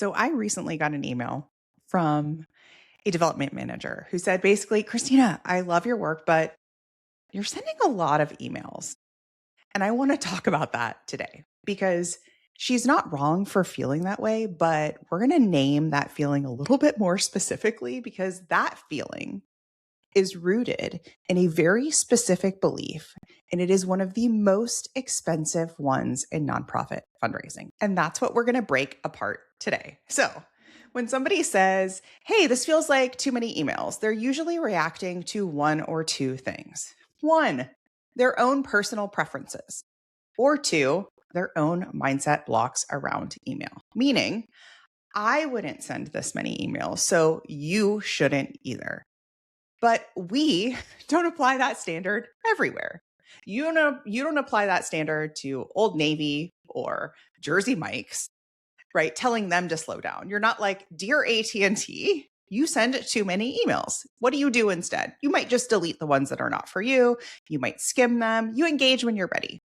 So I recently got an email from a development manager who said basically, Christina, I love your work, but you're sending a lot of emails. And I want to talk about that today because she's not wrong for feeling that way, but we're going to name that feeling a little bit more specifically because that feeling is rooted in a very specific belief. And it is one of the most expensive ones in nonprofit fundraising. And that's what we're going to break apart today. So, when somebody says, hey, this feels like too many emails, they're usually reacting to one or two things. One, their own personal preferences, or two, their own mindset blocks around email, meaning, I wouldn't send this many emails, so you shouldn't either. But we don't apply that standard everywhere. You don't apply that standard to Old Navy or Jersey Mike's, right? Telling them to slow down. You're not like, dear AT&T, you send too many emails. What do you do instead? You might just delete the ones that are not for you. You might skim them. You engage when you're ready.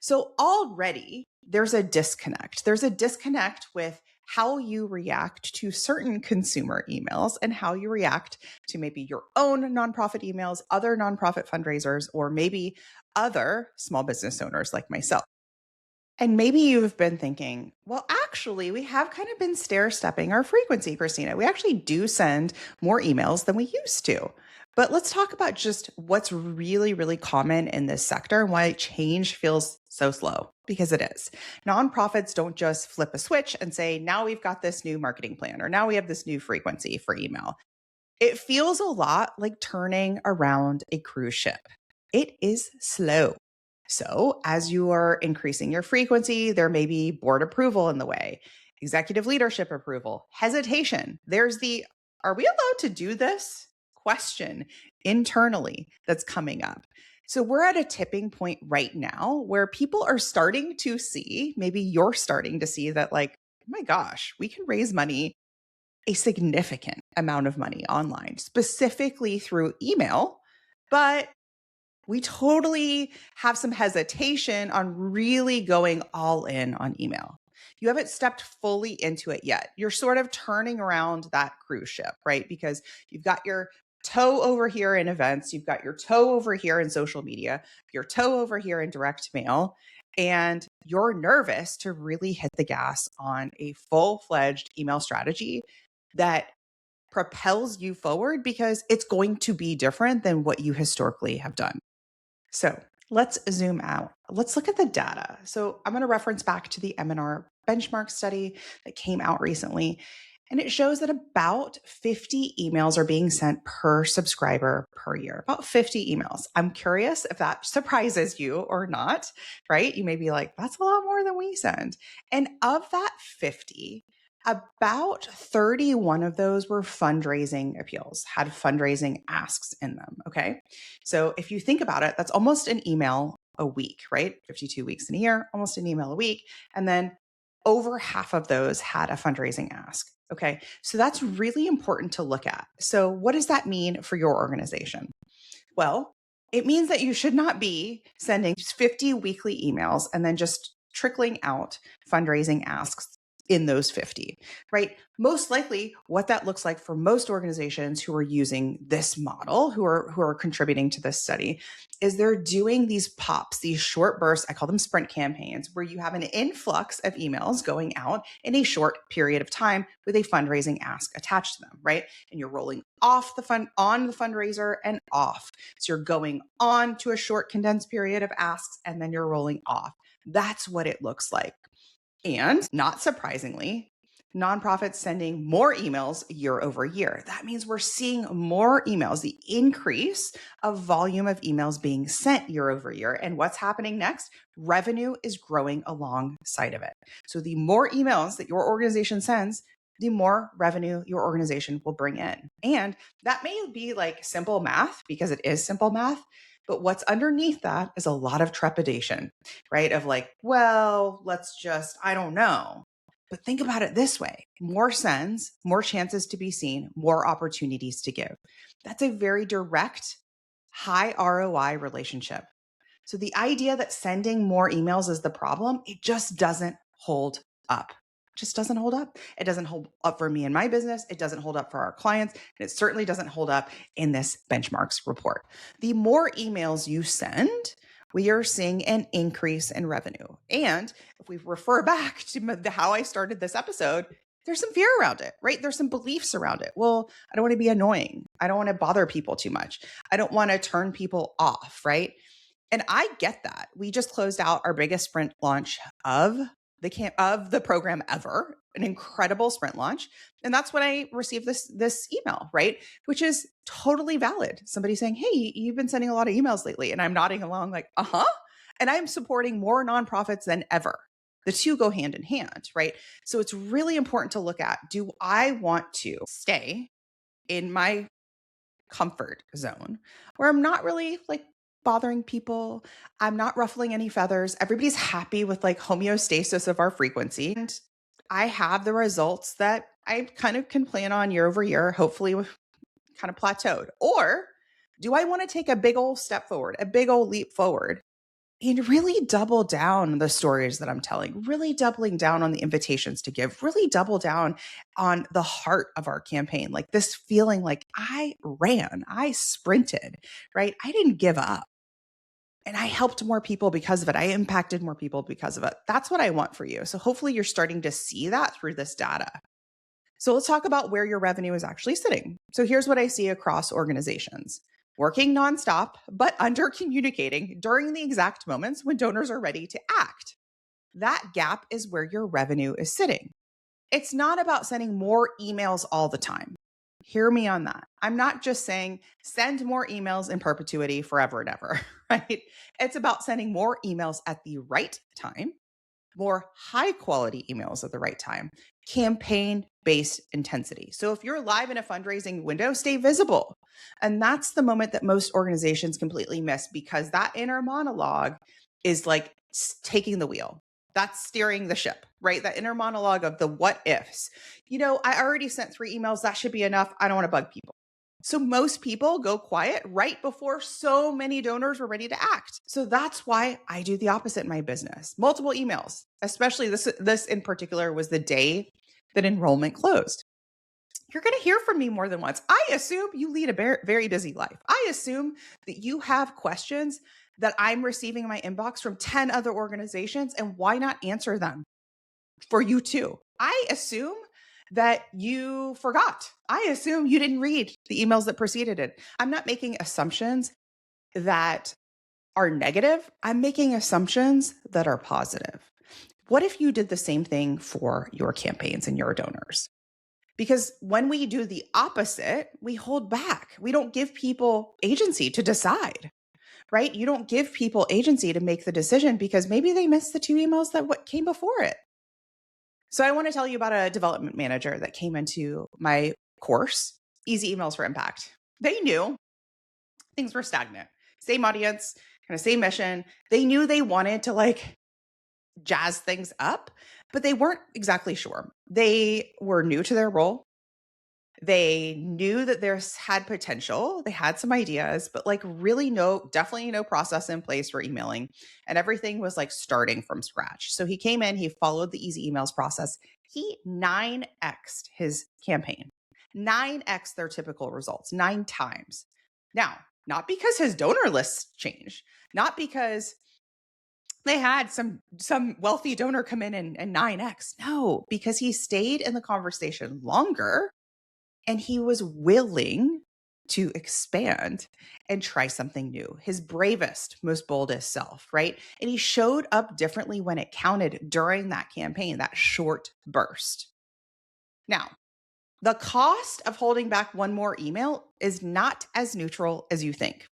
So already there's a disconnect. There's a disconnect with how you react to certain consumer emails and how you react to maybe your own nonprofit emails, other nonprofit fundraisers, or maybe other small business owners like myself. And maybe you've been thinking, well, actually, we have kind of been stair stepping our frequency, Christina. We actually do send more emails than we used to. But let's talk about just what's really, really common in this sector and why change feels so slow, because it is. Nonprofits don't just flip a switch and say, now we've got this new marketing plan, or now we have this new frequency for email. It feels a lot like turning around a cruise ship. It is slow. So, as you are increasing your frequency, there may be board approval in the way, executive leadership approval, hesitation. There's the, are we allowed to do this question internally that's coming up. So, we're at a tipping point right now where people are starting to see, maybe you're starting to see that, like, oh my gosh, we can raise money, a significant amount of money online, specifically through email, but we totally have some hesitation on really going all in on email. You haven't stepped fully into it yet. You're sort of turning around that cruise ship, right? Because you've got your toe over here in events, you've got your toe over here in social media, your toe over here in direct mail, and you're nervous to really hit the gas on a full-fledged email strategy that propels you forward because it's going to be different than what you historically have done. So let's zoom out. Let's look at the data. So I'm going to reference back to the M&R benchmark study that came out recently. And it shows that about 50 emails are being sent per subscriber per year, about 50 emails. I'm curious if that surprises you or not, right? You may be like, that's a lot more than we send. And of that 50, about 31 of those were fundraising appeals, had fundraising asks in them. Okay. So if you think about it, that's almost an email a week, right? 52 weeks in a year, almost an email a week. And then over half of those had a fundraising ask. Okay. So that's really important to look at. So what does that mean for your organization? Well, it means that you should not be sending 50 weekly emails and then just trickling out fundraising asks in those 50, right? Most likely what that looks like for most organizations who are using this model, who are contributing to this study, is they're doing these pops, these short bursts, I call them sprint campaigns, where you have an influx of emails going out in a short period of time with a fundraising ask attached to them, right? And you're rolling off on the fundraiser and off. So you're going on to a short condensed period of asks and then you're rolling off. That's what it looks like. And not surprisingly, nonprofits sending more emails year over year. That means we're seeing more emails, the increase of volume of emails being sent year over year. And what's happening next? Revenue is growing alongside of it. So the more emails that your organization sends, the more revenue your organization will bring in. And that may be like simple math because it is simple math. But what's underneath that is a lot of trepidation, right? Of like, well, I don't know. But think about it this way: more sends, more chances to be seen, more opportunities to give. That's a very direct, high ROI relationship. So the idea that sending more emails is the problem, it just doesn't hold up. just doesn't hold up. It doesn't hold up for me and my business. It doesn't hold up for our clients. And it certainly doesn't hold up in this benchmarks report. The more emails you send, we are seeing an increase in revenue. And if we refer back to how I started this episode, there's some fear around it, right? There's some beliefs around it. Well, I don't want to be annoying. I don't want to bother people too much. I don't want to turn people off, right? And I get that. We just closed out our biggest sprint launch of the program ever, an incredible sprint launch. And that's when I received this email, right? Which is totally valid. Somebody saying, "Hey, you've been sending a lot of emails lately." And I'm nodding along like, "Uh-huh." And I'm supporting more nonprofits than ever. The two go hand in hand, right? So it's really important to look at, do I want to stay in my comfort zone where I'm not really like bothering people. I'm not ruffling any feathers. Everybody's happy with like homeostasis of our frequency. And I have the results that I kind of can plan on year over year, hopefully kind of plateaued. Or do I want to take a big old step forward, a big old leap forward and really double down on the stories that I'm telling, really doubling down on the invitations to give, really double down on the heart of our campaign, like this feeling like I ran, I sprinted, right? I didn't give up. And I helped more people because of it. I impacted more people because of it. That's what I want for you. So hopefully you're starting to see that through this data. So let's talk about where your revenue is actually sitting. So here's what I see across organizations. Working nonstop, but under communicating during the exact moments when donors are ready to act. That gap is where your revenue is sitting. It's not about sending more emails all the time. Hear me on that. I'm not just saying send more emails in perpetuity forever and ever, right? It's about sending more emails at the right time, more high quality emails at the right time, campaign based intensity. So if you're live in a fundraising window, stay visible. And that's the moment that most organizations completely miss because that inner monologue is like taking the wheel. That's steering the ship, right? That inner monologue of the what ifs. I already sent 3 emails. That should be enough. I don't want to bug people. So most people go quiet right before so many donors were ready to act. So that's why I do the opposite in my business. Multiple emails, especially this in particular was the day that enrollment closed. You're going to hear from me more than once. I assume you lead a very busy life. I assume that you have questions that I'm receiving in my inbox from 10 other organizations, and why not answer them for you too? I assume that you forgot. I assume you didn't read the emails that preceded it. I'm not making assumptions that are negative. I'm making assumptions that are positive. What if you did the same thing for your campaigns and your donors? Because when we do the opposite, we hold back. We don't give people agency to decide, right? You don't give people agency to make the decision because maybe they missed the 2 emails that what came before it. So I want to tell you about a development manager that came into my course, Easy Emails for Impact. They knew things were stagnant. Same audience, kind of same mission. They knew they wanted to like jazz things up, but they weren't exactly sure. They were new to their role. They knew that there's had potential. They had some ideas, but like really definitely no process in place for emailing. And everything was like starting from scratch. So he came in, he followed the easy emails process. He 9x'd his campaign, 9x their typical results, 9 times. Now, not because his donor lists changed, not because they had some wealthy donor come in and 9x. No, because he stayed in the conversation longer. And he was willing to expand and try something new, his bravest, most boldest self, right? And he showed up differently when it counted during that campaign, that short burst. Now, the cost of holding back one more email is not as neutral as you think.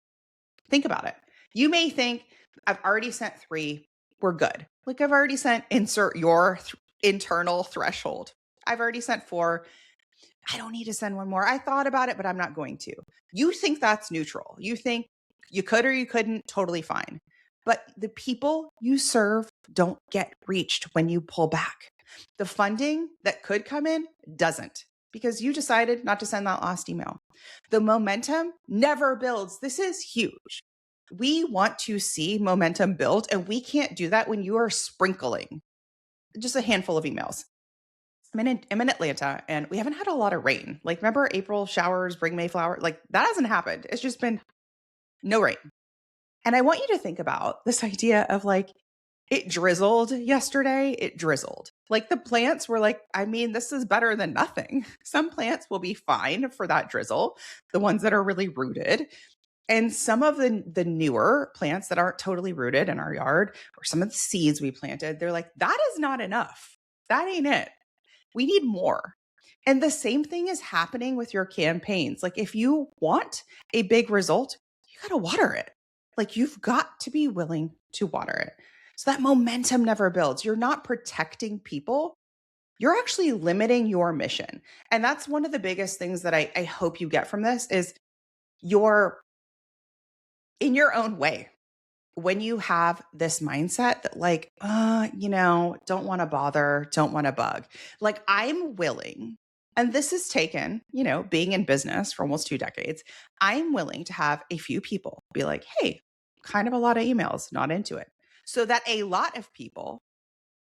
Think about it. You may think, I've already sent 3, we're good. Like I've already sent insert your internal threshold. I've already sent 4. I don't need to send one more. I thought about it, but I'm not going to. You think that's neutral. You think you could or you couldn't, totally fine. But the people you serve don't get reached when you pull back. The funding that could come in doesn't because you decided not to send that last email. The momentum never builds. This is huge. We want to see momentum build, and we can't do that when you are sprinkling just a handful of emails. I'm in Atlanta and we haven't had a lot of rain. Like, remember April showers bring Mayflower? Like, that hasn't happened. It's just been no rain. And I want you to think about this idea of like, it drizzled yesterday. It drizzled. Like the plants were like, I mean, this is better than nothing. Some plants will be fine for that drizzle, the ones that are really rooted. And some of the newer plants that aren't totally rooted in our yard, or some of the seeds we planted, they're like, that is not enough. That ain't it. We need more. And the same thing is happening with your campaigns. Like if you want a big result, you got to water it. Like you've got to be willing to water it. So that momentum never builds. You're not protecting people. You're actually limiting your mission. And that's one of the biggest things that I hope you get from this is you're in your own way. When you have this mindset that like, don't want to bother, don't want to bug, like I'm willing, and this has taken, being in business for almost 2 decades, I'm willing to have a few people be like, hey, kind of a lot of emails, not into it. So that a lot of people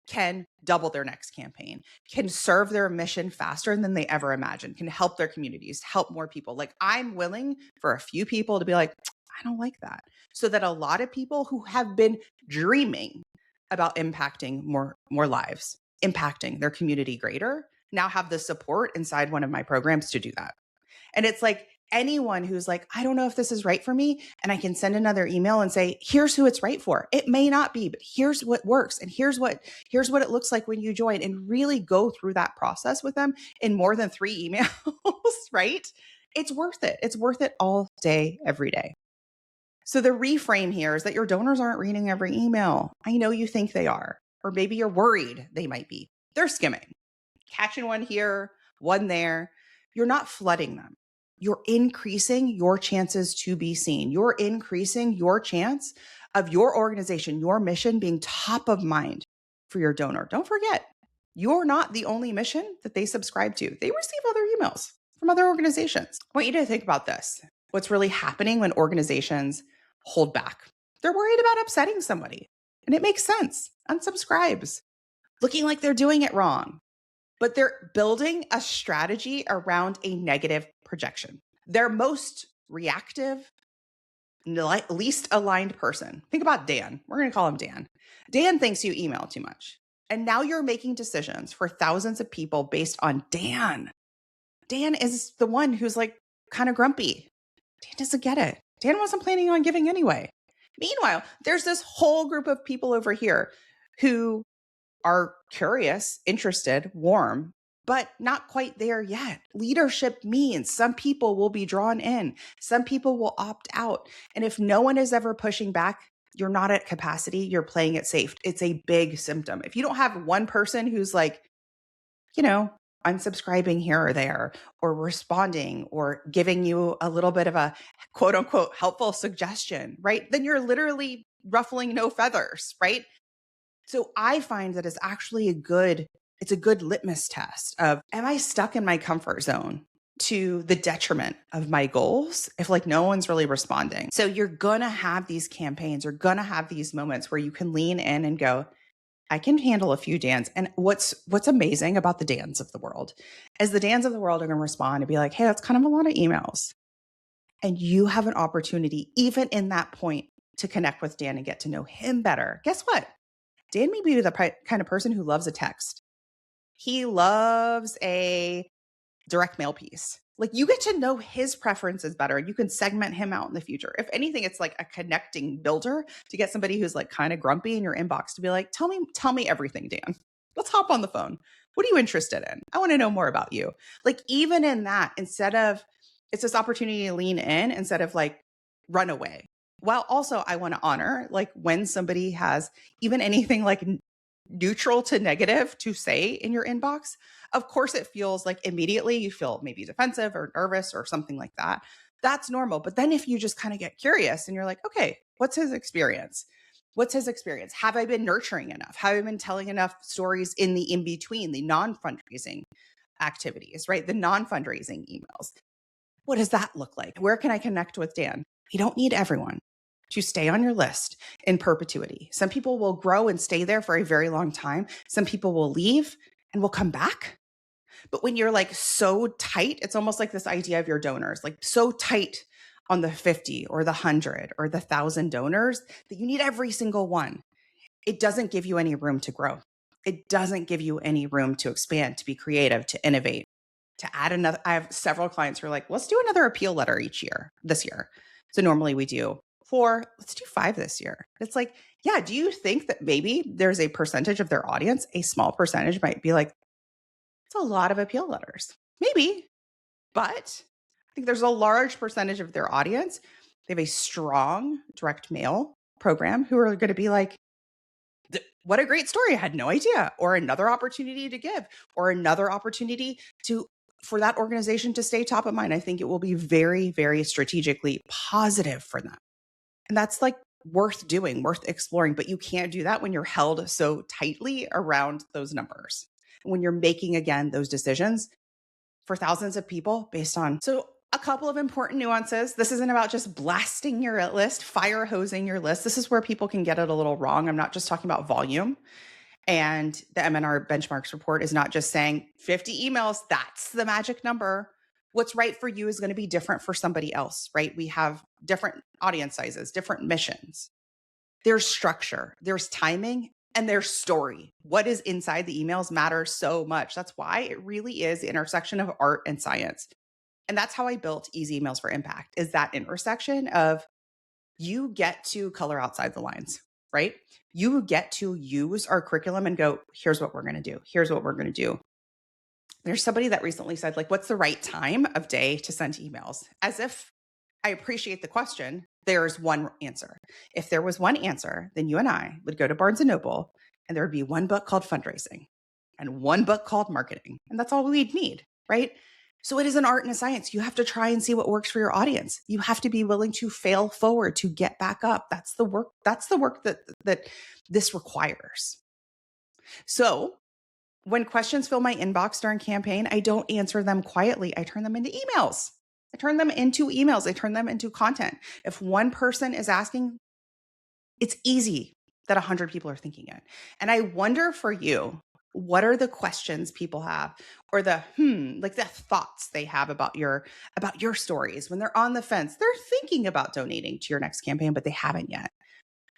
can double their next campaign, can serve their mission faster than they ever imagined, can help their communities, help more people. Like I'm willing for a few people to be like, I don't like that. So that a lot of people who have been dreaming about impacting more lives, impacting their community greater, now have the support inside one of my programs to do that. And it's like anyone who's like, I don't know if this is right for me. And I can send another email and say, here's who it's right for. It may not be, but here's what works. And here's what it looks like when you join, and really go through that process with them in more than 3 emails, right? It's worth it. It's worth it all day, every day. So the reframe here is that your donors aren't reading every email. I know you think they are, or maybe you're worried they might be. They're skimming, catching one here, one there. You're not flooding them. You're increasing your chances to be seen. You're increasing your chance of your organization, your mission being top of mind for your donor. Don't forget, you're not the only mission that they subscribe to. They receive other emails from other organizations. I want you to think about this. What's really happening when organizations hold back? They're worried about upsetting somebody, and it makes sense. Unsubscribes, looking like they're doing it wrong. But they're building a strategy around a negative projection. Their most reactive, least aligned person. Think about Dan. We're going to call him Dan. Dan thinks you email too much. And now you're making decisions for thousands of people based on Dan. Dan is the one who's like kind of grumpy. Dan doesn't get it. Dan wasn't planning on giving anyway. Meanwhile, there's this whole group of people over here who are curious, interested, warm, but not quite there yet. Leadership means some people will be drawn in, some people will opt out. And if no one is ever pushing back, you're not at capacity, you're playing it safe. It's a big symptom. If you don't have one person who's like, unsubscribing here or there, or responding, or giving you a little bit of a quote unquote helpful suggestion, right? Then you're literally ruffling no feathers, right? So I find that it's actually a good litmus test of, am I stuck in my comfort zone to the detriment of my goals if like no one's really responding? So you're going to have these campaigns, you're going to have these moments where you can lean in and go, I can handle a few Dans. And what's amazing about the Dans of the world is the Dans of the world are going to respond and be like, hey, that's kind of a lot of emails. And you have an opportunity, even in that point, to connect with Dan and get to know him better. Guess what? Dan may be the kind of person who loves a text. He loves a direct mail piece. Like you get to know his preferences better. You can segment him out in the future. If anything, it's like a connecting builder to get somebody who's like kind of grumpy in your inbox to be like, tell me everything, Dan. Let's hop on the phone. What are you interested in? I want to know more about you. Like even in that, it's this opportunity to lean in instead of like run away. Well, also I want to honor like when somebody has even anything like neutral to negative to say in your inbox. Of course, it feels like immediately you feel maybe defensive or nervous or something like that. That's normal. But then if you just kind of get curious and you're like, okay, what's his experience? What's his experience? Have I been nurturing enough? Have I been telling enough stories in the in-between, the non-fundraising activities, right? The non-fundraising emails. What does that look like? Where can I connect with Dan? You don't need everyone to stay on your list in perpetuity. Some people will grow and stay there for a very long time. Some people will leave and will come back. But when you're like so tight, it's almost like this idea of your donors, like so tight on the 50 or the 100 or the 1,000 donors that you need every single one. It doesn't give you any room to grow. It doesn't give you any room to expand, to be creative, to innovate, to add another. I have several clients who are like, let's do another appeal letter this year. So normally we do 4, let's do 5 this year. It's like, yeah, do you think that maybe there's a percentage of their audience, a small percentage might be like, it's a lot of appeal letters? Maybe, but I think there's a large percentage of their audience. They have a strong direct mail program who are going to be like, what a great story. I had no idea. Or another opportunity to give, or another opportunity for that organization to stay top of mind. I think it will be very, very strategically positive for them. And that's like worth doing, worth exploring. But you can't do that when you're held so tightly around those numbers. When you're making, again, those decisions for thousands of people based on. So a couple of important nuances. This isn't about just blasting your list, fire hosing your list. This is where people can get it a little wrong. I'm not just talking about volume. And the MNR benchmarks report is not just saying 50 emails, that's the magic number. What's right for you is going to be different for somebody else, right? We have different audience sizes, different missions. There's structure, there's timing, and there's story. What is inside the emails matters so much. That's why it really is the intersection of art and science. And that's how I built Easy Emails for Impact, is that intersection of you get to color outside the lines, right? You get to use our curriculum and go, here's what we're going to do. Here's what we're going to do. There's somebody that recently said, like, what's the right time of day to send emails? As if I appreciate the question. There's one answer. If there was one answer, then you and I would go to Barnes & Noble and there would be one book called Fundraising and one book called Marketing. And that's all we'd need, right? So it is an art and a science. You have to try and see what works for your audience. You have to be willing to fail forward, to get back up. That's the work. That's the work that this requires. So when questions fill my inbox during campaign, I don't answer them quietly. I turn them into emails. I turn them into content. If one person is asking, it's easy that 100 people are thinking it. And I wonder for you, what are the questions people have, or the like the thoughts they have about your stories when they're on the fence? They're thinking about donating to your next campaign, but they haven't yet,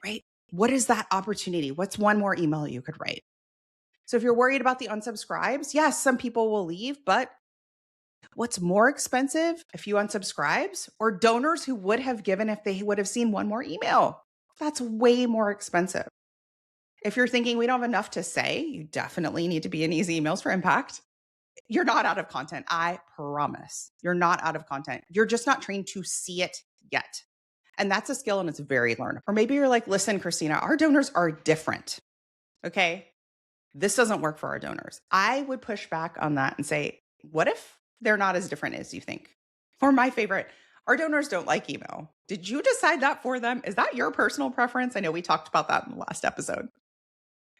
right? What is that opportunity? What's one more email you could write? So if you're worried about the unsubscribes, yes, some people will leave, but what's more expensive, a few unsubscribes or donors who would have given if they would have seen one more email? That's way more expensive. If you're thinking we don't have enough to say, you definitely need to be in Easy Emails for Impact. You're not out of content. I promise. You're not out of content. You're just not trained to see it yet. And that's a skill and it's very learnable. Or maybe you're like, listen, Christina, our donors are different. Okay. This doesn't work for our donors. I would push back on that and say, what if they're not as different as you think? Or my favorite, our donors don't like email. Did you decide that for them? Is that your personal preference? I know we talked about that in the last episode.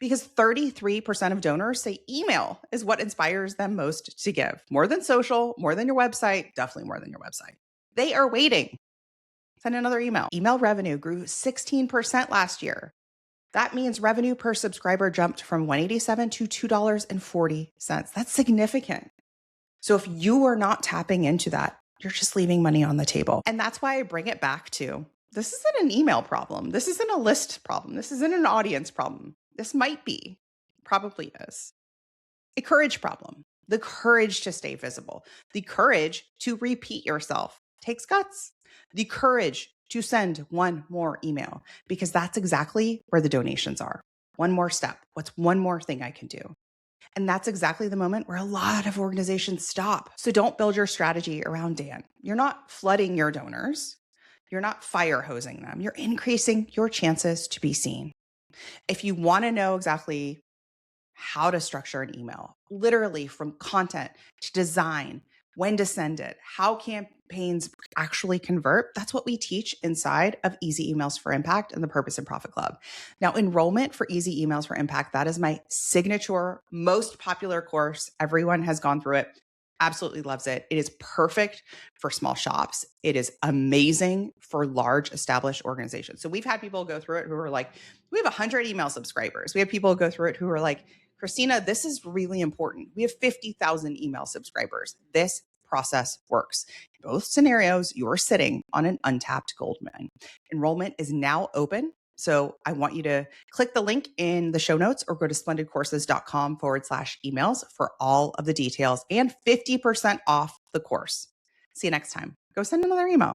Because 33% of donors say email is what inspires them most to give. More than social, more than your website, definitely more than your website. They are waiting. Send another email. Email revenue grew 16% last year. That means revenue per subscriber jumped from $187 to $2.40. That's significant. So if you are not tapping into that, you're just leaving money on the table. And that's why I bring it back to, this isn't an email problem. This isn't a list problem. This isn't an audience problem. This might be, probably is, a courage problem. The courage to stay visible. The courage to repeat yourself takes guts. The courage to send one more email, because that's exactly where the donations are. One more step. What's one more thing I can do? And that's exactly the moment where a lot of organizations stop. So don't build your strategy around Dan. You're not flooding your donors. You're not fire hosing them. You're increasing your chances to be seen. If you want to know exactly how to structure an email, literally from content to design, when to send it, how campaigns actually convert, that's what we teach inside of Easy Emails for Impact and the Purpose and Profit Club. Now, enrollment for Easy Emails for Impact, that is my signature, most popular course. Everyone has gone through it, absolutely loves it. It is perfect for small shops. It is amazing for large established organizations. So we've had people go through it who are like, we have 100 email subscribers. We have people go through it who are like, Christina, this is really important. We have 50,000 email subscribers. This process works. In both scenarios, you're sitting on an untapped gold mine. Enrollment is now open. So I want you to click the link in the show notes or go to splendidcourses.com/emails for all of the details and 50% off the course. See you next time. Go send another email.